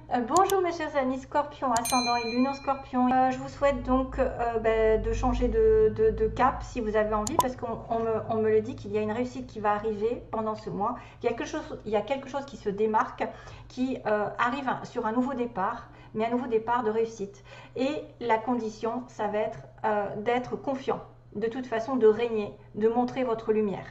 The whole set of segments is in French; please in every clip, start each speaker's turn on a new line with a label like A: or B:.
A: Bonjour mes chers amis Scorpion, ascendant et lune en Scorpion. Je vous souhaite donc de changer de cap si vous avez envie, parce qu'on me le dit qu'il y a une réussite qui va arriver pendant ce mois. Il y a quelque chose qui se démarque, qui arrive sur un nouveau départ, mais un nouveau départ de réussite. Et la condition, ça va être d'être confiant, de toute façon de régner, de montrer votre lumière.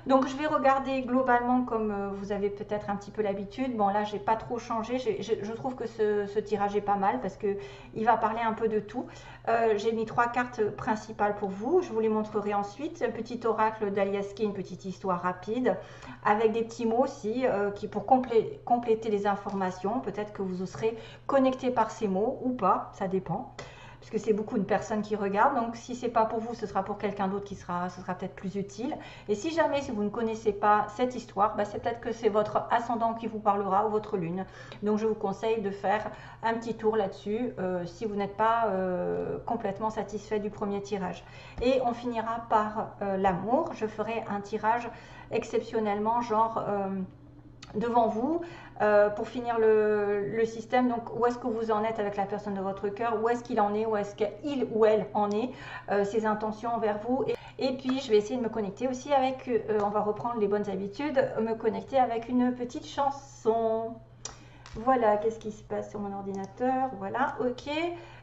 A: Donc je vais regarder globalement comme vous avez peut-être un petit peu l'habitude. Bon là j'ai pas trop changé, je trouve que ce tirage est pas mal parce que il va parler un peu de tout. J'ai mis 3 cartes principales pour vous, je vous les montrerai ensuite. Un petit oracle d'Aliaski, une petite histoire rapide avec des petits mots aussi qui pour compléter les informations. Peut-être que vous serez connecté par ces mots ou pas, ça dépend. Puisque c'est beaucoup de personnes qui regardent, donc si c'est pas pour vous, ce sera pour quelqu'un d'autre ce sera peut-être plus utile. Et si jamais si vous ne connaissez pas cette histoire, c'est peut-être que c'est votre ascendant qui vous parlera ou votre lune. Donc je vous conseille de faire un petit tour là-dessus si vous n'êtes pas complètement satisfait du premier tirage. Et on finira par l'amour. Je ferai un tirage exceptionnellement genre devant vous pour finir le système. Donc où est-ce que vous en êtes avec la personne de votre cœur, où est-ce qu'il en est, où est-ce qu'il ou elle en est, ses intentions envers vous. Et puis je vais essayer de me connecter aussi avec, on va reprendre les bonnes habitudes, me connecter avec une petite chanson. Voilà, qu'est-ce qui se passe sur mon ordinateur? Voilà, ok.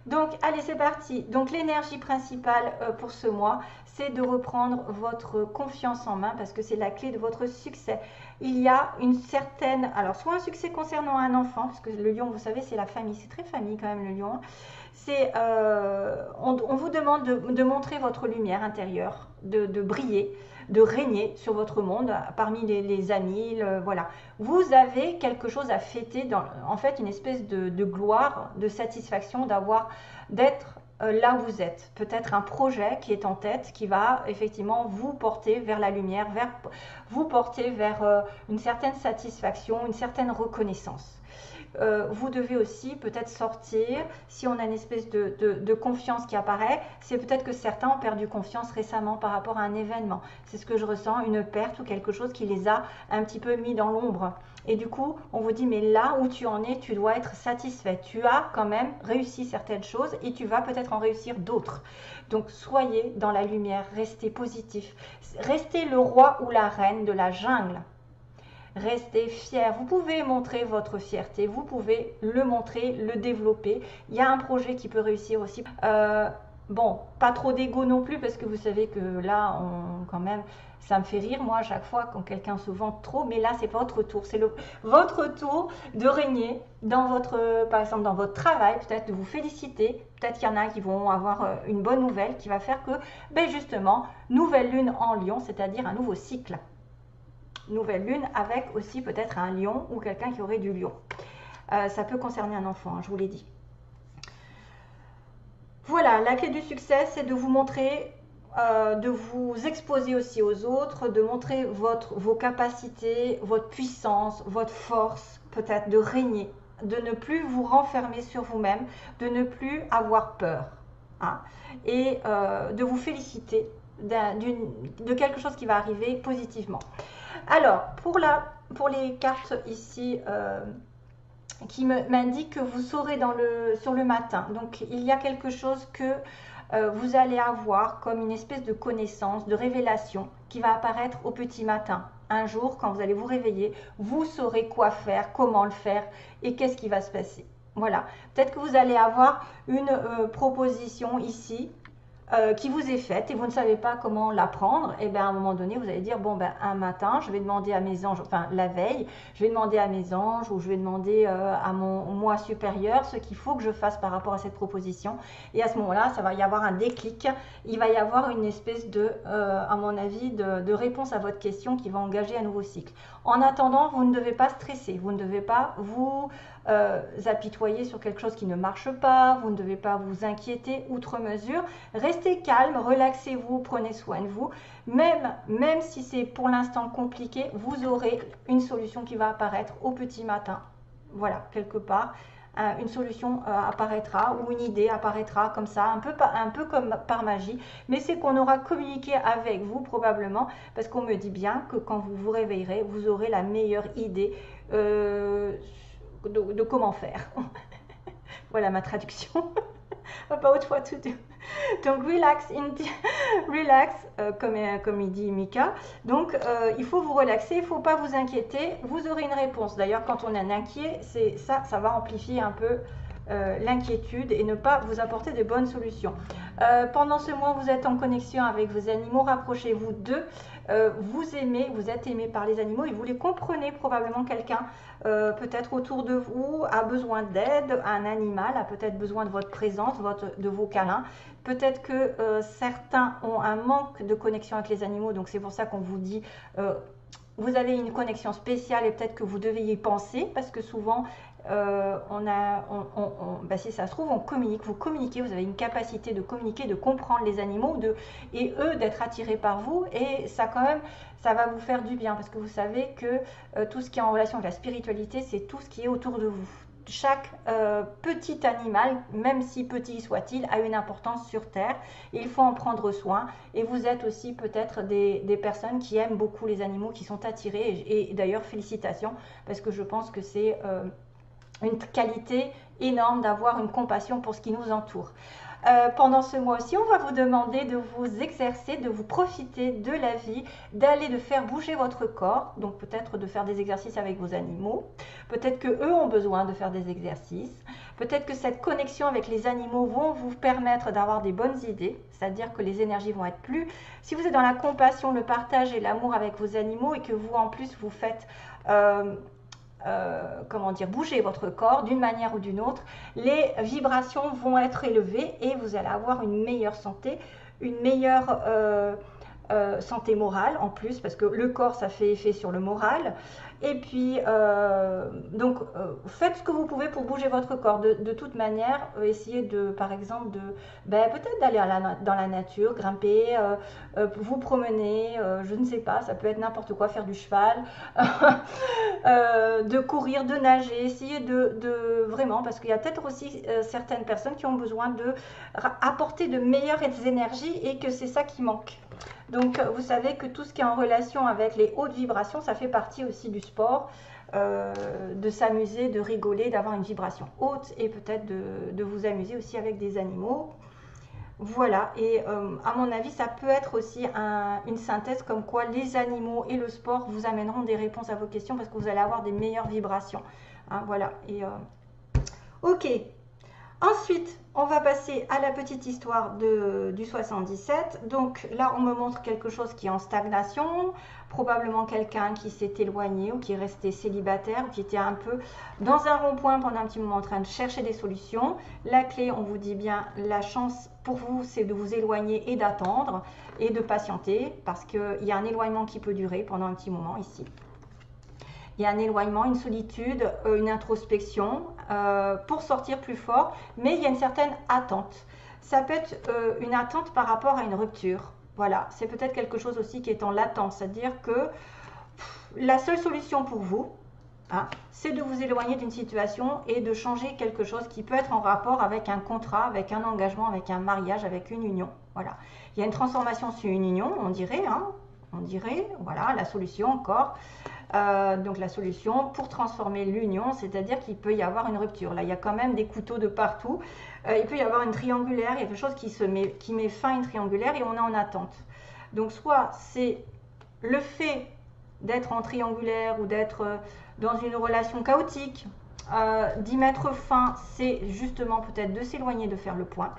A: Donc, allez, c'est parti. Donc, l'énergie principale pour ce mois, c'est de reprendre votre confiance en main parce que c'est la clé de votre succès. Il y a une certaine... Alors, soit un succès concernant un enfant, parce que le lion, vous savez, c'est la famille. C'est très famille quand même, le lion. On vous demande de montrer votre lumière intérieure, de briller, de régner sur votre monde parmi les amis, voilà. Vous avez quelque chose à fêter, en fait une espèce de gloire, de satisfaction d'être là où vous êtes. Peut-être un projet qui est en tête, qui va effectivement vous porter vers la lumière, vous porter vers une certaine satisfaction, une certaine reconnaissance. Vous devez aussi peut-être sortir, si on a une espèce de confiance qui apparaît, c'est peut-être que certains ont perdu confiance récemment par rapport à un événement. C'est ce que je ressens, une perte ou quelque chose qui les a un petit peu mis dans l'ombre. Et du coup, on vous dit, mais là où tu en es, tu dois être satisfait. Tu as quand même réussi certaines choses et tu vas peut-être en réussir d'autres. Donc, soyez dans la lumière, restez positif. Restez le roi ou la reine de la jungle. Restez fiers. Vous pouvez montrer votre fierté, vous pouvez le montrer, le développer. Il y a un projet qui peut réussir aussi. Bon, pas trop d'ego non plus, parce que vous savez que là, quand même, ça me fait rire, moi, à chaque fois, quand quelqu'un se vante trop, mais là, c'est votre tour. C'est votre tour de régner dans votre, par exemple, dans votre travail, peut-être de vous féliciter. Peut-être qu'il y en a qui vont avoir une bonne nouvelle qui va faire que, justement, nouvelle lune en Lion, c'est-à-dire un nouveau cycle. Nouvelle lune avec aussi peut-être un lion ou quelqu'un qui aurait du lion. Ça peut concerner un enfant, je vous l'ai dit. Voilà, la clé du succès, c'est de vous montrer, de vous exposer aussi aux autres, de montrer vos capacités, votre puissance, votre force, peut-être de régner, de ne plus vous renfermer sur vous-même, de ne plus avoir peur. Hein, et de vous féliciter de quelque chose qui va arriver positivement. Alors, pour les cartes ici qui m'indiquent que vous saurez sur le matin. Donc, il y a quelque chose que vous allez avoir comme une espèce de connaissance, de révélation qui va apparaître au petit matin. Un jour, quand vous allez vous réveiller, vous saurez quoi faire, comment le faire et qu'est-ce qui va se passer. Voilà. Peut-être que vous allez avoir une proposition ici qui vous est faite et vous ne savez pas comment la prendre, et bien à un moment donné vous allez dire bon un matin je vais demander à mes anges, enfin la veille je vais demander à mes anges ou je vais demander à mon moi supérieur ce qu'il faut que je fasse par rapport à cette proposition, et à ce moment là ça va y avoir un déclic, il va y avoir une espèce de à mon avis de réponse à votre question qui va engager un nouveau cycle. En attendant, vous ne devez pas stresser, vous ne devez pas vous apitoyer sur quelque chose qui ne marche pas, vous ne devez pas vous inquiéter outre mesure. Restez calme, relaxez-vous, prenez soin de vous. Même si c'est pour l'instant compliqué, vous aurez une solution qui va apparaître au petit matin. Voilà, quelque part, une solution apparaîtra ou une idée apparaîtra comme ça, un peu comme par magie. Mais c'est qu'on aura communiqué avec vous probablement, parce qu'on me dit bien que quand vous vous réveillerez, vous aurez la meilleure idée de comment faire. Voilà ma traduction. About what to do. Donc relax, comme il dit Mika. Donc il faut vous relaxer, il ne faut pas vous inquiéter. Vous aurez une réponse. D'ailleurs, quand on est inquiet, c'est ça va amplifier un peu l'inquiétude et ne pas vous apporter de bonnes solutions. Pendant ce mois, vous êtes en connexion avec vos animaux. Rapprochez-vous d'eux. Vous aimez, vous êtes aimé par les animaux et vous les comprenez. Probablement quelqu'un peut-être autour de vous a besoin d'aide, un animal a peut-être besoin de votre présence, de vos câlins. Peut-être que certains ont un manque de connexion avec les animaux, donc c'est pour ça qu'on vous dit vous avez une connexion spéciale et peut-être que vous devez y penser parce que souvent si ça se trouve, on communique, vous communiquez, vous avez une capacité de communiquer, de comprendre les animaux et eux d'être attirés par vous et ça quand même, ça va vous faire du bien parce que vous savez que tout ce qui est en relation avec la spiritualité, c'est tout ce qui est autour de vous. Chaque petit animal, même si petit soit-il, a une importance sur Terre. Il faut en prendre soin. Et vous êtes aussi peut-être des personnes qui aiment beaucoup les animaux, qui sont attirées. Et d'ailleurs, félicitations, parce que je pense que c'est une qualité énorme d'avoir une compassion pour ce qui nous entoure. Pendant ce mois aussi, on va vous demander de vous exercer, de vous profiter de la vie, de faire bouger votre corps, donc peut-être de faire des exercices avec vos animaux, peut-être que eux ont besoin de faire des exercices, peut-être que cette connexion avec les animaux vont vous permettre d'avoir des bonnes idées, c'est-à-dire que les énergies vont être plus... Si vous êtes dans la compassion, le partage et l'amour avec vos animaux et que vous en plus vous faites... bouger votre corps d'une manière ou d'une autre, les vibrations vont être élevées et vous allez avoir une meilleure santé, une meilleure santé morale en plus, parce que le corps, ça fait effet sur le moral. Et puis, faites ce que vous pouvez pour bouger votre corps. De toute manière, essayez de, par exemple, peut-être d'aller dans la nature, grimper, vous promener, je ne sais pas, ça peut être n'importe quoi, faire du cheval, de courir, de nager, essayez de vraiment, parce qu'il y a peut-être aussi certaines personnes qui ont besoin de apporter de meilleures énergies et que c'est ça qui manque. Donc, vous savez que tout ce qui est en relation avec les hautes vibrations, ça fait partie aussi du sport, de s'amuser, de rigoler, d'avoir une vibration haute et peut-être de vous amuser aussi avec des animaux. Voilà, et à mon avis, ça peut être aussi une synthèse comme quoi les animaux et le sport vous amèneront des réponses à vos questions parce que vous allez avoir des meilleures vibrations. Hein, voilà, et ok. Ensuite, on va passer à la petite histoire du 77. Donc là, on me montre quelque chose qui est en stagnation, probablement quelqu'un qui s'est éloigné ou qui est resté célibataire ou qui était un peu dans un rond-point pendant un petit moment en train de chercher des solutions. La clé, on vous dit bien, la chance pour vous, c'est de vous éloigner et d'attendre et de patienter parce qu'il y a un éloignement qui peut durer pendant un petit moment ici. Il y a un éloignement, une solitude, une introspection pour sortir plus fort, mais il y a une certaine attente. Ça peut être une attente par rapport à une rupture. Voilà, c'est peut-être quelque chose aussi qui est en latence, c'est-à-dire que la seule solution pour vous, hein, c'est de vous éloigner d'une situation et de changer quelque chose qui peut être en rapport avec un contrat, avec un engagement, avec un mariage, avec une union. Voilà, il y a une transformation sur une union, on dirait, hein, voilà, la solution encore. Donc la solution pour transformer l'union, c'est-à-dire qu'il peut y avoir une rupture. Là, il y a quand même des couteaux de partout. Il peut y avoir une triangulaire, il y a quelque chose qui met fin à une triangulaire et on est en attente. Donc soit c'est le fait d'être en triangulaire ou d'être dans une relation chaotique, d'y mettre fin, c'est justement peut-être de s'éloigner, de faire le point.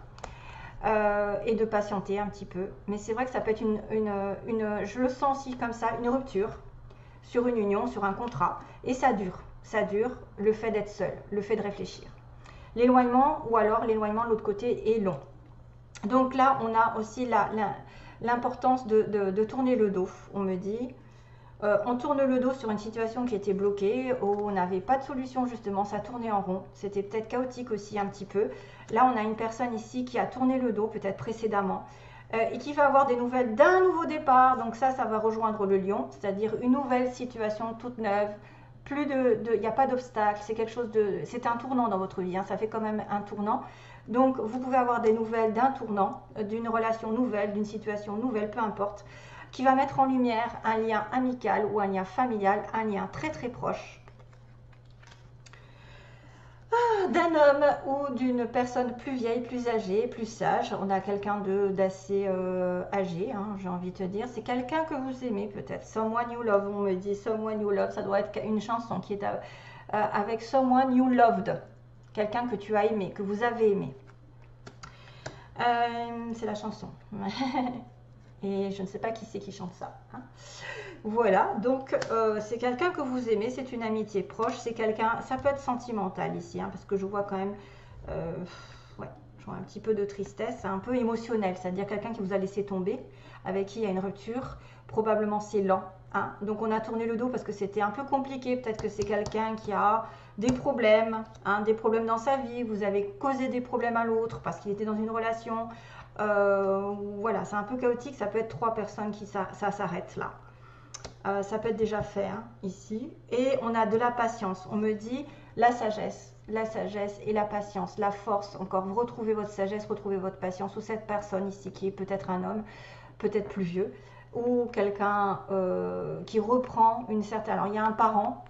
A: Et de patienter un petit peu. Mais c'est vrai que ça peut être je le sens aussi comme ça, une rupture sur une union, sur un contrat. Et ça dure le fait d'être seul, le fait de réfléchir. L'éloignement, ou alors l'éloignement de l'autre côté est long. Donc là, on a aussi l'importance de tourner le dos, on me dit. On tourne le dos sur une situation qui était bloquée, où on n'avait pas de solution justement, ça tournait en rond. C'était peut-être chaotique aussi un petit peu. Là, on a une personne ici qui a tourné le dos, peut-être précédemment, et qui va avoir des nouvelles d'un nouveau départ. Donc ça va rejoindre le lion, c'est-à-dire une nouvelle situation toute neuve. Il n'y a pas d'obstacle, c'est un tournant dans votre vie, hein, ça fait quand même un tournant. Donc vous pouvez avoir des nouvelles d'un tournant, d'une relation nouvelle, d'une situation nouvelle, peu importe, qui va mettre en lumière un lien amical ou un lien familial, un lien très très proche. d'un homme ou d'une personne plus vieille, plus âgée, plus sage. On a quelqu'un d'assez âgé, hein, j'ai envie de te dire. C'est quelqu'un que vous aimez peut-être. Someone you love, on me dit. Someone you love, ça doit être une chanson qui est avec someone you loved. Quelqu'un que tu as aimé, que vous avez aimé. C'est la chanson. Et je ne sais pas qui c'est qui chante ça. Hein. Voilà, donc c'est quelqu'un que vous aimez, c'est une amitié proche, c'est quelqu'un, ça peut être sentimental ici, hein, parce que je vois quand même, ouais, je vois un petit peu de tristesse, c'est un peu émotionnel, c'est-à-dire quelqu'un qui vous a laissé tomber, avec qui il y a une rupture, probablement c'est lent. Hein. Donc on a tourné le dos parce que c'était un peu compliqué, peut-être que c'est quelqu'un qui a des problèmes dans sa vie, vous avez causé des problèmes à l'autre parce qu'il était dans une relation, voilà, c'est un peu chaotique, ça peut être 3 personnes qui ça s'arrête là. Ça peut être déjà fait hein, ici. Et on a de la patience. On me dit la sagesse et la patience, la force. Encore, vous retrouvez votre sagesse, retrouvez votre patience. Ou cette personne ici qui est peut-être un homme, peut-être plus vieux, ou quelqu'un qui reprend une certaine... Alors, il y a un parent,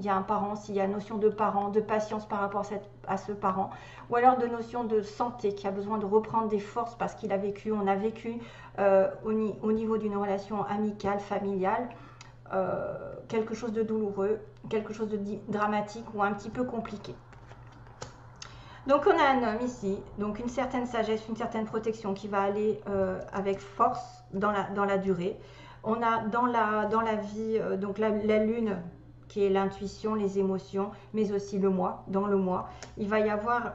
A: s'il y a notion de parent, de patience par rapport à ce parent, ou alors de notion de santé, qui a besoin de reprendre des forces parce qu'il a vécu, on a vécu au niveau d'une relation amicale, familiale, quelque chose de douloureux, quelque chose de dramatique ou un petit peu compliqué. Donc on a un homme ici, donc une certaine sagesse, une certaine protection qui va aller avec force dans la durée. On a dans la vie, donc la lune qui est l'intuition, les émotions, mais aussi le moi. Dans le moi, il va y avoir,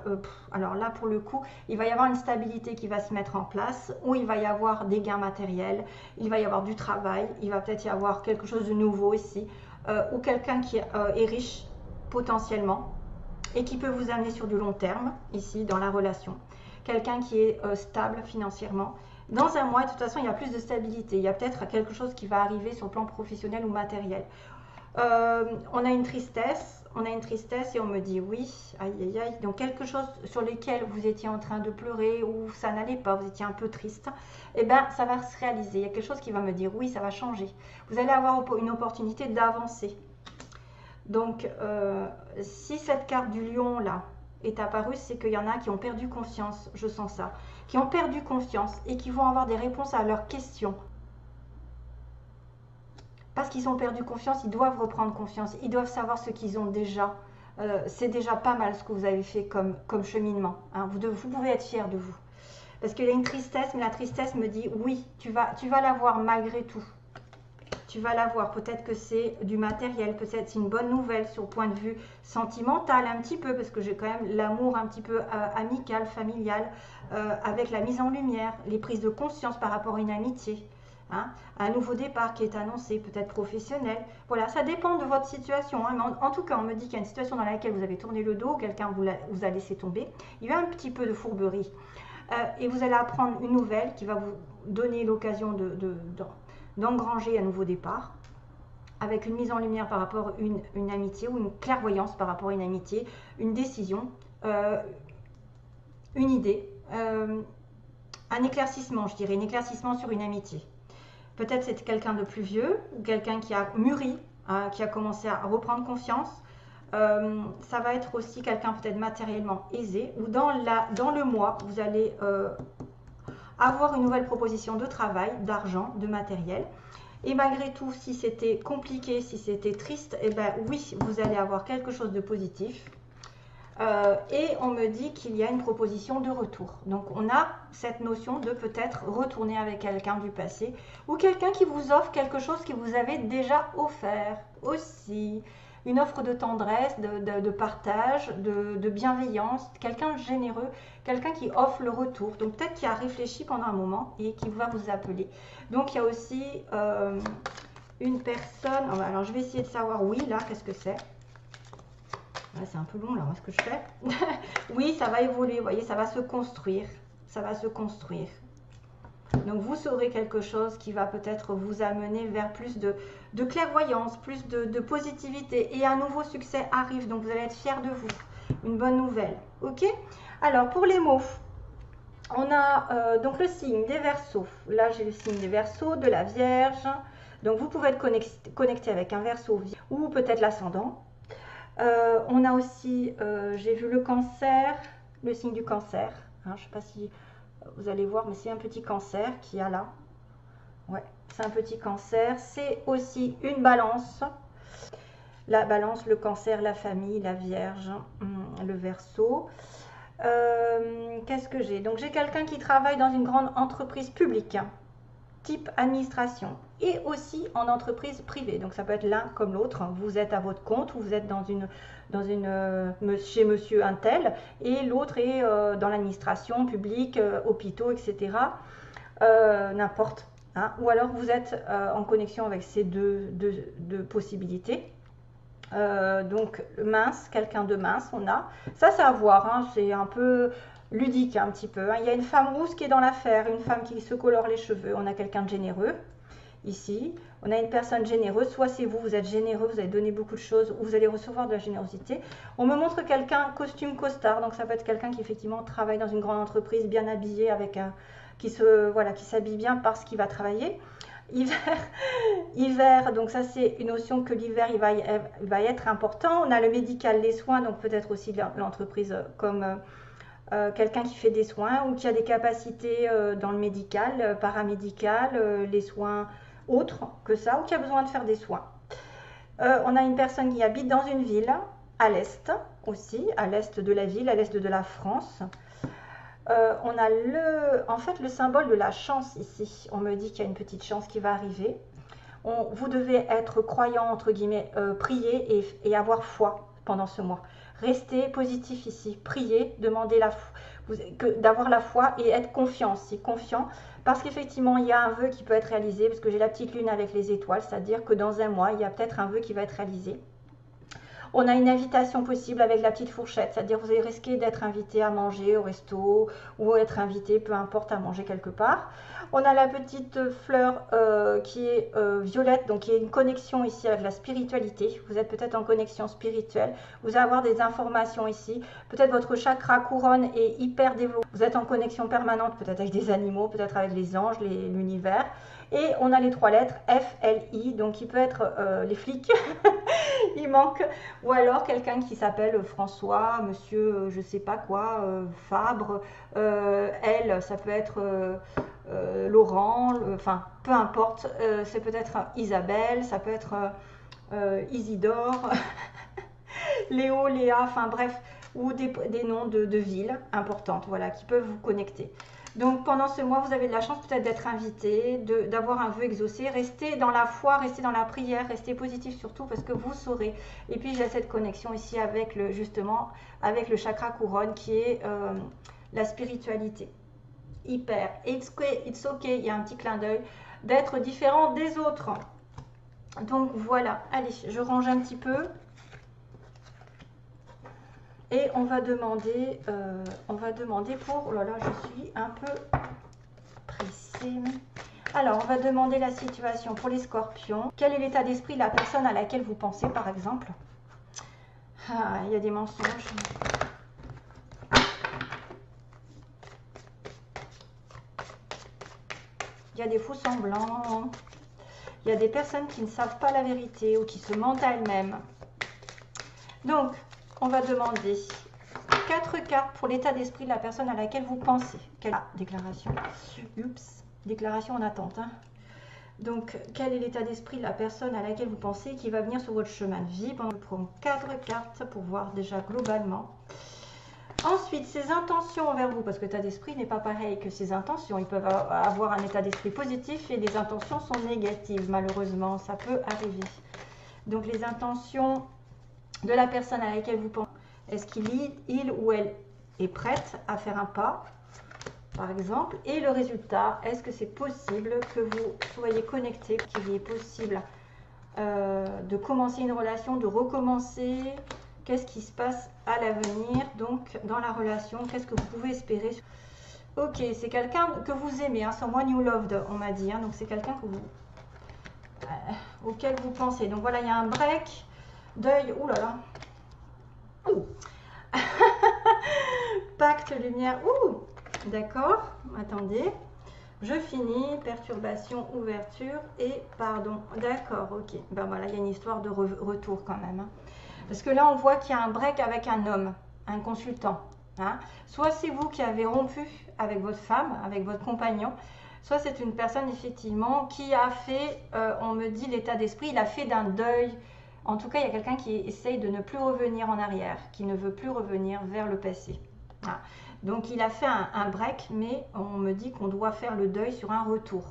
A: alors là pour le coup, il va y avoir une stabilité qui va se mettre en place, où il va y avoir des gains matériels, il va y avoir du travail, il va peut-être y avoir quelque chose de nouveau ici, ou quelqu'un qui est riche potentiellement, et qui peut vous amener sur du long terme, ici, dans la relation. Quelqu'un qui est stable financièrement. Dans un mois, de toute façon, il y a plus de stabilité. Il y a peut-être quelque chose qui va arriver sur le plan professionnel ou matériel. On a une tristesse et on me dit oui, aïe aïe aïe, donc quelque chose sur lequel vous étiez en train de pleurer ou ça n'allait pas, vous étiez un peu triste, et bien ça va se réaliser, il y a quelque chose qui va me dire oui, ça va changer, vous allez avoir une opportunité d'avancer. Donc si cette carte du lion là est apparue, c'est qu'il y en a qui ont perdu confiance, je sens ça, qui ont perdu confiance et qui vont avoir des réponses à leurs questions. Parce qu'ils ont perdu confiance, ils doivent reprendre confiance, ils doivent savoir ce qu'ils ont déjà. C'est déjà pas mal ce que vous avez fait comme cheminement. Hein. Vous pouvez être fiers de vous. Parce qu'il y a une tristesse, mais la tristesse me dit oui, tu vas l'avoir malgré tout. Tu vas l'avoir. Peut-être que c'est du matériel, peut-être c'est une bonne nouvelle sur le point de vue sentimental un petit peu, parce que j'ai quand même l'amour un petit peu amical, familial, avec la mise en lumière, les prises de conscience par rapport à une amitié. Hein, un nouveau départ qui est annoncé, peut-être professionnel. Voilà, ça dépend de votre situation. Hein, mais en tout cas, on me dit qu'il y a une situation dans laquelle vous avez tourné le dos, quelqu'un vous a laissé tomber. Il y a un petit peu de fourberie. Et vous allez apprendre une nouvelle qui va vous donner l'occasion d'engranger un nouveau départ, avec une mise en lumière par rapport à une amitié ou une clairvoyance par rapport à une amitié, une décision, une idée, un éclaircissement, je dirais, un éclaircissement sur une amitié. Peut-être c'est quelqu'un de plus vieux ou quelqu'un qui a mûri, hein, qui a commencé à reprendre confiance. Ça va être aussi quelqu'un peut-être matériellement aisé ou dans le mois, vous allez avoir une nouvelle proposition de travail, d'argent, de matériel. Et malgré tout, si c'était compliqué, si c'était triste, eh ben oui, vous allez avoir quelque chose de positif. Et on me dit qu'il y a une proposition de retour. Donc on a cette notion de peut-être retourner avec quelqu'un du passé ou quelqu'un qui vous offre quelque chose que vous avez déjà offert aussi. Une offre de tendresse, de partage, de bienveillance, quelqu'un de généreux, quelqu'un qui offre le retour. Donc peut-être qui a réfléchi pendant un moment et qui va vous appeler. Donc il y a aussi une personne, alors je vais essayer de savoir, oui là, qu'est-ce que c'est ? C'est un peu long là, ce que je fais. Oui, ça va évoluer, vous voyez, ça va se construire. Ça va se construire. Donc vous saurez quelque chose qui va peut-être vous amener vers plus de clairvoyance, plus de positivité. Et un nouveau succès arrive, donc vous allez être fiers de vous. Une bonne nouvelle. Ok? Alors pour les mots, on a donc le signe des Verseaux. Là j'ai le signe des Verseaux, de la Vierge. Donc vous pouvez être connecté avec un Verseau ou peut-être l'ascendant. On a aussi, j'ai vu le cancer, le signe du cancer. Hein, je ne sais pas si vous allez voir, mais c'est un petit cancer qui a là. Ouais, c'est un petit cancer. C'est aussi une balance. La balance, le cancer, la famille, la vierge, le verseau. Qu'est-ce que j'ai? Donc j'ai quelqu'un qui travaille dans une grande entreprise publique, type administration, et aussi en entreprise privée. Donc ça peut être l'un comme l'autre. Vous êtes à votre compte ou vous êtes chez monsieur un tel, et l'autre est dans l'administration publique, hôpitaux, etc. N'importe. Hein. Ou alors vous êtes en connexion avec ces deux possibilités. Donc mince, quelqu'un de mince, on a. Ça, c'est à voir, hein, c'est un peu ludique un petit peu. Hein. Il y a une femme rousse qui est dans l'affaire, une femme qui se colore les cheveux. On a quelqu'un de généreux ici. On a une personne généreuse, soit c'est vous, vous êtes généreux, vous allez donner beaucoup de choses, ou vous allez recevoir de la générosité. On me montre quelqu'un costume costard, donc ça peut être quelqu'un qui effectivement travaille dans une grande entreprise, bien habillé, avec qui s'habille bien parce qu'il va travailler. Hiver, donc ça c'est une notion que l'hiver il va être important. On a le médical, les soins, donc peut-être aussi l'entreprise comme quelqu'un qui fait des soins ou qui a des capacités dans le médical, paramédical, les soins autres que ça, ou qui a besoin de faire des soins. On a une personne qui habite dans une ville à l'est aussi, à l'est de la ville, à l'est de la France. On a en fait le symbole de la chance ici. On me dit qu'il y a une petite chance qui va arriver. Vous devez être croyant, entre guillemets, prier et avoir foi pendant ce mois. Restez positif ici, priez, demandez d'avoir la foi et être confiant aussi, confiant. Parce qu'effectivement, il y a un vœu qui peut être réalisé, parce que j'ai la petite lune avec les étoiles, c'est-à-dire que dans un mois, il y a peut-être un vœu qui va être réalisé. On a une invitation possible avec la petite fourchette, c'est-à-dire vous allez risquer d'être invité à manger au resto ou être invité, peu importe, à manger quelque part. On a la petite fleur qui est violette, donc qui est une connexion ici avec la spiritualité. Vous êtes peut-être en connexion spirituelle. Vous allez avoir des informations ici. Peut-être votre chakra couronne est hyper développé. Vous êtes en connexion permanente, peut-être avec des animaux, peut-être avec les anges, l'univers. Et on a les 3 lettres F, L, I, donc il peut être les flics, il manque, ou alors quelqu'un qui s'appelle François, monsieur, je sais pas quoi, Fabre, elle, ça peut être Laurent, enfin, peu importe, c'est peut-être Isabelle, ça peut être Isidore, Léo, Léa, enfin bref, ou des noms de villes importantes, voilà, qui peuvent vous connecter. Donc pendant ce mois, vous avez de la chance peut-être d'être invité, d'avoir un vœu exaucé. Restez dans la foi, restez dans la prière, restez positif surtout parce que vous saurez. Et puis j'ai cette connexion ici avec justement avec le chakra couronne qui est la spiritualité. Hyper. It's okay, il y a un petit clin d'œil d'être différent des autres. Donc voilà, allez, je range un petit peu. Et on va demander pour... Oh là là, je suis un peu pressée. Alors, on va demander la situation pour les scorpions. Quel est l'état d'esprit de la personne à laquelle vous pensez, par exemple? Ah, il y a des mensonges. Il y a des faux semblants. Il y a des personnes qui ne savent pas la vérité ou qui se mentent à elles-mêmes. Donc, on va demander 4 cartes pour l'état d'esprit de la personne à laquelle vous pensez. Déclaration. Oups, déclaration en attente. Hein. Donc, quel est l'état d'esprit de la personne à laquelle vous pensez qui va venir sur votre chemin de vie? On prend 4 cartes pour voir déjà globalement. Ensuite, ses intentions envers vous, parce que l'état d'esprit n'est pas pareil que ses intentions. Ils peuvent avoir un état d'esprit positif et les intentions sont négatives, malheureusement. Ça peut arriver. Donc, les intentions de la personne à laquelle vous pensez. Est-ce qu'il ou elle est prête à faire un pas, par exemple? Et le résultat, est-ce que c'est possible que vous soyez connecté, qu'il est possible de commencer une relation, de recommencer? Qu'est-ce qui se passe à l'avenir, donc, dans la relation? Qu'est-ce que vous pouvez espérer? Ok, c'est quelqu'un que vous aimez, hein, someone you loved, on m'a dit. Hein, donc, c'est quelqu'un auquel vous pensez. Donc, voilà, il y a un break, deuil, oulala. Ouh. Pacte lumière, ouh, d'accord, attendez, je finis, perturbation, ouverture et pardon, d'accord, ok, ben voilà, il y a une histoire de retour quand même. Hein. Parce que là, on voit qu'il y a un break avec un homme, un consultant. Hein. Soit c'est vous qui avez rompu avec votre femme, avec votre compagnon, soit c'est une personne effectivement qui a fait, on me dit l'état d'esprit, il a fait d'un deuil. En tout cas, il y a quelqu'un qui essaye de ne plus revenir en arrière, qui ne veut plus revenir vers le passé. Ah. Donc il a fait un break, mais on me dit qu'on doit faire le deuil sur un retour.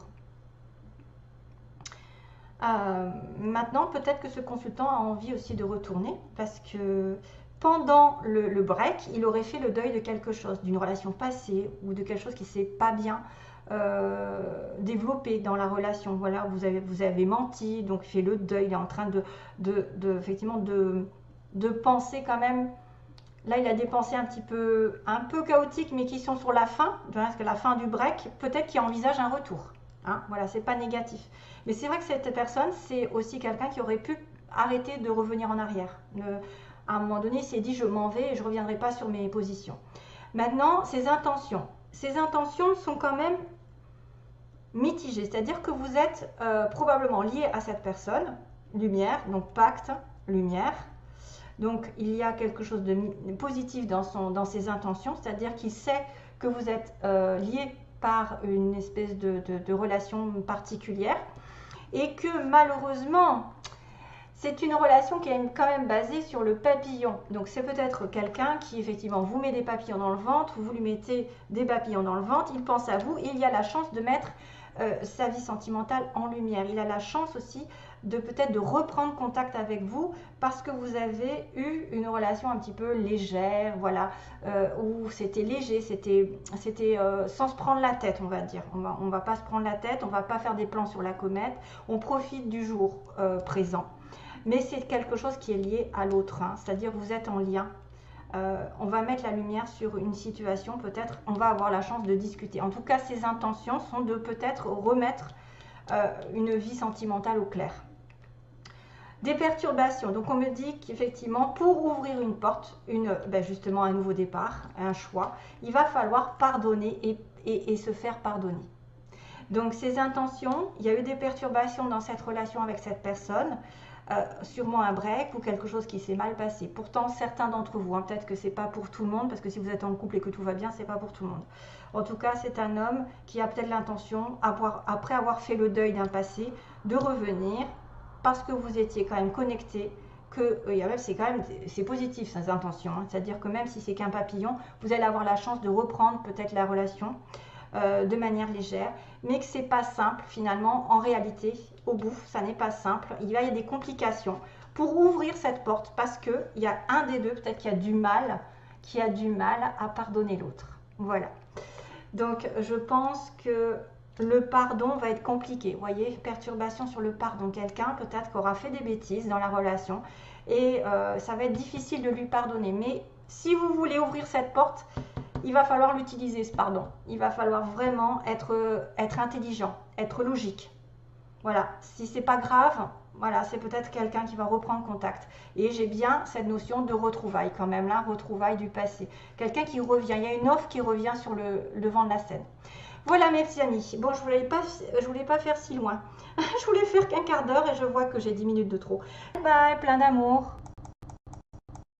A: Maintenant, peut-être que ce consultant a envie aussi de retourner, parce que pendant le break, il aurait fait le deuil de quelque chose, d'une relation passée ou de quelque chose qui ne s'est pas bien développé dans la relation. Voilà, vous avez menti, donc fait le deuil, il est en train effectivement de penser quand même. Là, il a des pensées un peu chaotiques, mais qui sont sur la fin, parce que la fin du break, peut-être qu'il envisage un retour. Hein, voilà, c'est pas négatif. Mais c'est vrai que cette personne, c'est aussi quelqu'un qui aurait pu arrêter de revenir en arrière. À un moment donné, il s'est dit, je m'en vais et je ne reviendrai pas sur mes positions. Maintenant, ses intentions. Ses intentions sont quand même mitigées. C'est-à-dire que vous êtes probablement lié à cette personne, lumière, donc pacte, lumière. Donc, il y a quelque chose de positif dans ses intentions, c'est-à-dire qu'il sait que vous êtes lié par une espèce de relation particulière et que malheureusement, c'est une relation qui est quand même basée sur le papillon. Donc, c'est peut-être quelqu'un qui, effectivement, vous met des papillons dans le ventre, vous lui mettez des papillons dans le ventre, il pense à vous et il y a la chance de mettre sa vie sentimentale en lumière. Il a la chance aussi peut-être de reprendre contact avec vous parce que vous avez eu une relation un petit peu légère, voilà, où c'était léger, c'était sans se prendre la tête, on va dire. On va pas se prendre la tête, on va pas faire des plans sur la comète, on profite du jour présent. Mais c'est quelque chose qui est lié à l'autre, hein, c'est-à-dire vous êtes en lien. On va mettre la lumière sur une situation, peut-être on va avoir la chance de discuter. En tout cas, ses intentions sont de peut-être remettre une vie sentimentale au clair. Des perturbations, donc on me dit qu'effectivement pour ouvrir une porte, justement un nouveau départ, un choix, il va falloir pardonner et se faire pardonner. Donc ces intentions, il y a eu des perturbations dans cette relation avec cette personne, sûrement un break ou quelque chose qui s'est mal passé. Pourtant certains d'entre vous, hein, peut-être que c'est pas pour tout le monde, parce que si vous êtes en couple et que tout va bien, c'est pas pour tout le monde. En tout cas, c'est un homme qui a peut-être l'intention, après avoir fait le deuil d'un passé, de revenir, parce que vous étiez quand même connecté, que c'est positif ces intentions, hein, c'est-à-dire que même si c'est qu'un papillon, vous allez avoir la chance de reprendre peut-être la relation de manière légère, mais que c'est pas simple finalement, en réalité, au bout, ça n'est pas simple, il y a des complications pour ouvrir cette porte, parce que il y a un des deux peut-être qui a du mal à pardonner l'autre. Voilà. Donc je pense que le pardon va être compliqué. Vous voyez, perturbation sur le pardon. Quelqu'un peut-être qu'aura fait des bêtises dans la relation et ça va être difficile de lui pardonner. Mais si vous voulez ouvrir cette porte, il va falloir l'utiliser, ce pardon. Il va falloir vraiment être intelligent, être logique. Voilà, si c'est pas grave, voilà, c'est peut-être quelqu'un qui va reprendre contact. Et j'ai bien cette notion de retrouvailles quand même, là, retrouvailles du passé. Quelqu'un qui revient, il y a une offre qui revient sur le devant de la scène. Voilà mes petits amis, bon je voulais pas faire si loin, je voulais faire qu'un quart d'heure et je vois que j'ai 10 minutes de trop. Bye, plein d'amour.